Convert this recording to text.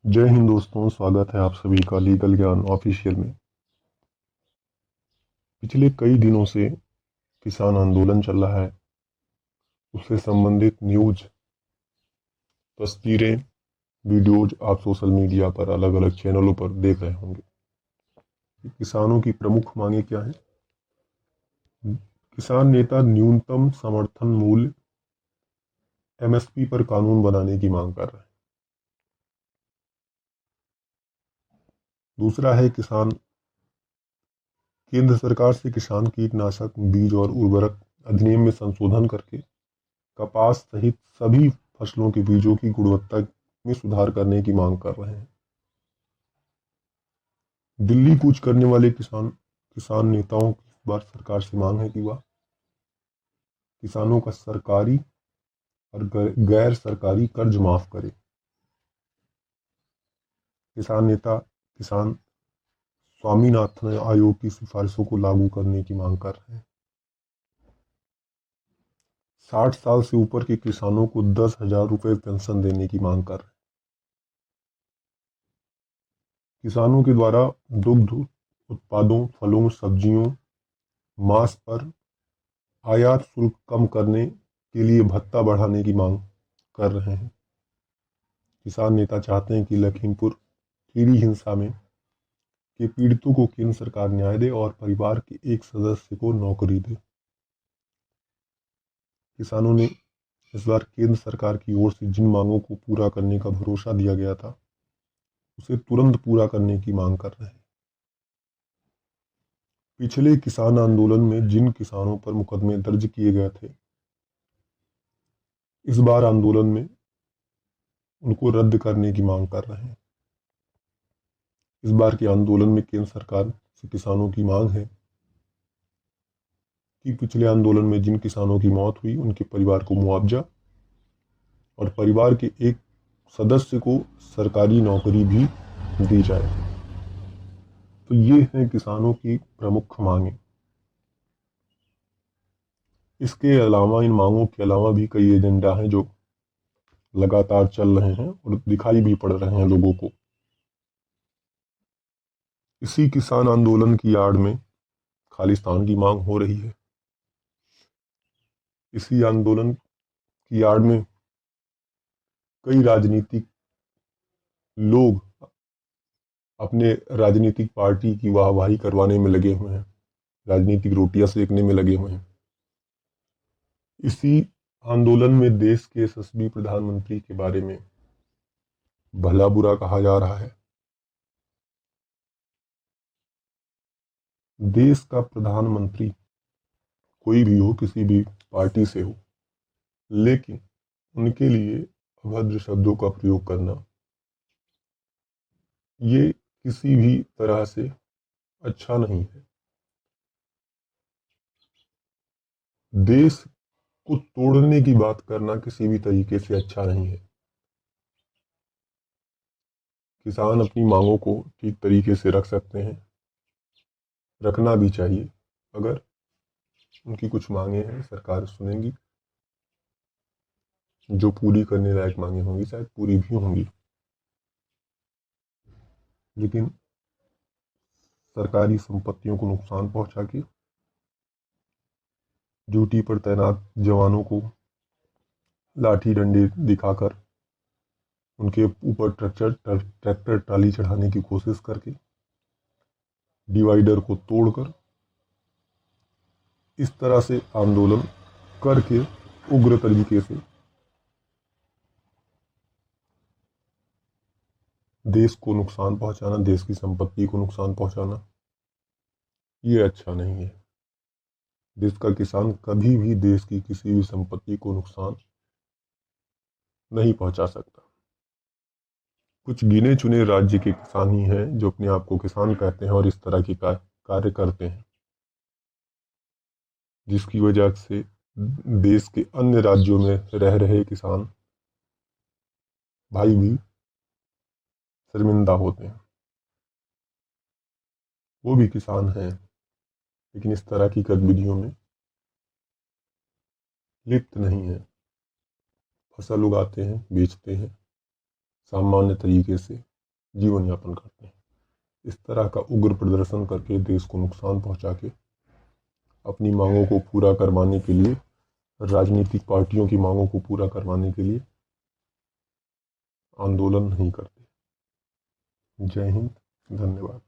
जय हिंद दोस्तों, स्वागत है आप सभी का लीगल ज्ञान ऑफिशियल में। पिछले कई दिनों से किसान आंदोलन चल रहा है। उससे संबंधित न्यूज, तस्वीरें, वीडियोज आप सोशल मीडिया पर अलग अलग चैनलों पर देख रहे होंगे। किसानों की प्रमुख मांगे क्या है? किसान नेता न्यूनतम समर्थन मूल्य एमएसपी पर कानून बनाने की मांग कर रहे हैं। दूसरा है किसान केंद्र सरकार से किसान कीटनाशक, बीज और उर्वरक अधिनियम में संशोधन करके कपास सहित सभी फसलों के बीजों की गुणवत्ता में सुधार करने की मांग कर रहे हैं। दिल्ली कूच करने वाले किसान नेताओं की इस बार सरकार से मांग है कि वह किसानों का सरकारी और गैर सरकारी कर्ज माफ करे। किसान स्वामीनाथन आयोग की सिफारिशों को लागू करने की मांग कर रहे हैं। 60 साल से ऊपर के किसानों को 10,000 रुपये पेंशन देने की मांग कर रहे हैं। किसानों के द्वारा दुग्ध उत्पादों, फलों, सब्जियों, मांस पर आयात शुल्क कम करने के लिए भत्ता बढ़ाने की मांग कर रहे हैं। किसान नेता चाहते हैं कि लखीमपुर खीरी हिंसा में के पीड़ितों को केंद्र सरकार न्याय दे और परिवार के एक सदस्य को नौकरी दे। किसानों ने इस बार केंद्र सरकार की ओर से जिन मांगों को पूरा करने का भरोसा दिया गया था, उसे तुरंत पूरा करने की मांग कर रहे हैं। पिछले किसान आंदोलन में जिन किसानों पर मुकदमे दर्ज किए गए थे, इस बार आंदोलन में उनको रद्द करने की मांग कर रहे हैं। इस बार के आंदोलन में केंद्र सरकार से किसानों की मांग है कि पिछले आंदोलन में जिन किसानों की मौत हुई, उनके परिवार को मुआवजा और परिवार के एक सदस्य को सरकारी नौकरी भी दी जाए। तो ये हैं किसानों की प्रमुख मांगें। इसके अलावा, इन मांगों के अलावा भी कई एजेंडा हैं जो लगातार चल रहे हैं और दिखाई भी पड़ रहे हैं लोगों को। इसी किसान आंदोलन की आड़ में खालिस्तान की मांग हो रही है। इसी आंदोलन की आड़ में कई राजनीतिक लोग अपने राजनीतिक पार्टी की वाहवाही करवाने में लगे हुए हैं, राजनीतिक रोटियां सेकने में लगे हुए हैं। इसी आंदोलन में देश के यशस्वी प्रधानमंत्री के बारे में भला बुरा कहा जा रहा है। देश का प्रधानमंत्री कोई भी हो, किसी भी पार्टी से हो, लेकिन उनके लिए अभद्र शब्दों का प्रयोग करना, ये किसी भी तरह से अच्छा नहीं है। देश को तोड़ने की बात करना किसी भी तरीके से अच्छा नहीं है। किसान अपनी मांगों को ठीक तरीके से रख सकते हैं, रखना भी चाहिए। अगर उनकी कुछ मांगे हैं, सरकार सुनेंगी। जो पूरी करने लायक मांगे होंगी, शायद पूरी भी होंगी। लेकिन सरकारी संपत्तियों को नुकसान पहुंचा के ड्यूटी पर तैनात जवानों को लाठी डंडे दिखाकर, उनके ऊपर ट्रैक्टर ट्राली चढ़ाने की कोशिश करके, डिवाइडर को तोड़कर, इस तरह से आंदोलन करके उग्र तरीके से देश को नुकसान पहुंचाना, देश की संपत्ति को नुकसान पहुंचाना, ये अच्छा नहीं है। देश का किसान कभी भी देश की किसी भी संपत्ति को नुकसान नहीं पहुंचा सकता। कुछ गिने चुने राज्य के किसान ही हैं जो अपने आप को किसान कहते हैं और इस तरह की कार्य करते हैं, जिसकी वजह से देश के अन्य राज्यों में रह रहे किसान भाई भी शर्मिंदा होते हैं। वो भी किसान हैं, लेकिन इस तरह की गतिविधियों में लिप्त नहीं है। फसल उगाते हैं, बेचते हैं सामान्य तरीके से, जीवन यापन करते हैं। इस तरह का उग्र प्रदर्शन करके देश को नुकसान पहुंचा के अपनी मांगों को पूरा करवाने के लिए, राजनीतिक पार्टियों की मांगों को पूरा करवाने के लिए आंदोलन नहीं करते। जय हिंद, धन्यवाद।